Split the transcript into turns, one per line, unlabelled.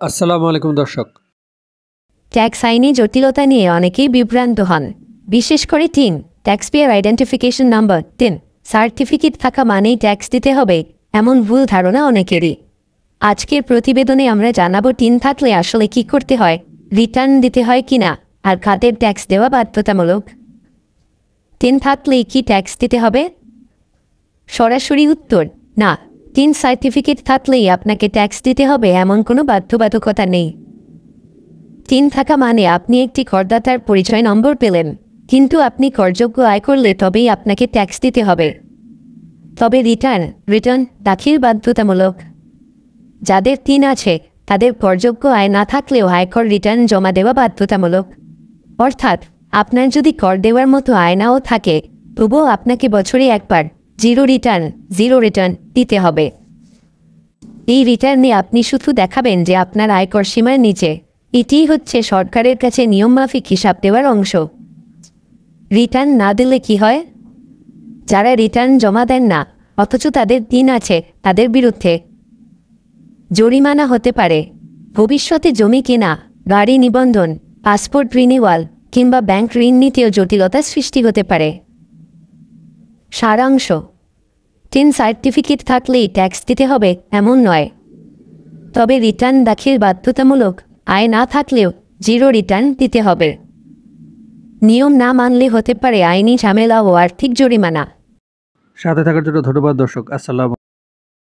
আসসালামু আলাইকুম দর্শক।
ট্যাক্স আইনি জটিলতা নিয়ে অনেকেই বিভ্রান্ত হন, বিশেষ করে tax payer identification number certificate থাকা মানেই ট্যাক্স দিতে হবে, এমন ভুল ধারণা অনেকেরই। আজকের প্রতিবেদনে আমরা জানাবো থাকলে আসলে কি করতে হয়, রিটার্ন দিতে হয় কিনা, আর খাতের ট্যাক্স দেওয়া বাধ্যতামূলক। থাকলেই কি ট্যাক্স দিতে হবে? সরাসরি উত্তর না। সার্টিফিকেট থাকলেই আপনাকে ট্যাক্স দিতে হবে এমন কোনো বাধ্যবাধকতা নেই। থাকা মানে আপনি একটি করদাতার পরিচয় নম্বর পেলেন, কিন্তু আপনি করযোগ্য আয় করলে তবেই আপনাকে ট্যাক্স দিতে হবে। তবে রিটার্ন দাখিল বাধ্যতামূলক। যাদের আছে তাদের করযোগ্য আয় না থাকলেও আয়কর রিটার্ন জমা দেওয়া বাধ্যতামূলক। অর্থাৎ আপনার যদি কর দেওয়ার মতো আয় নাও থাকে, তবুও আপনাকে বছরে একবার জিরো রিটার্ন দিতে হবে। এই রিটার্নে আপনি শুধু দেখাবেন যে আপনার আয়কর সীমার নিচে। এটিই হচ্ছে সরকারের কাছে নিয়মমাফিক হিসাব দেওয়ার অংশ। রিটার্ন না দিলে কি হয়? যারা রিটার্ন জমা দেন না অথচ তাদের আছে, তাদের বিরুদ্ধে জরিমানা হতে পারে। ভবিষ্যতে জমি কেনা, গাড়ি নিবন্ধন, পাসপোর্ট রিনিউয়াল কিংবা ব্যাংক ঋণ নিতেও জটিলতার সৃষ্টি হতে পারে। সারাংশ: সার্টিফিকেট থাকলেই ট্যাক্স দিতে হবে এমন নয়, তবে রিটার্ন দাখিল বাধ্যতামূলক। আয় না থাকলেও জিরো রিটার্ন দিতে হবে। নিয়ম না মানলে হতে পারে আইনি ঝামেলা ও আর্থিক জরিমানা।
সাথে থাকার জন্য ধন্যবাদ দর্শক। আসসালাম।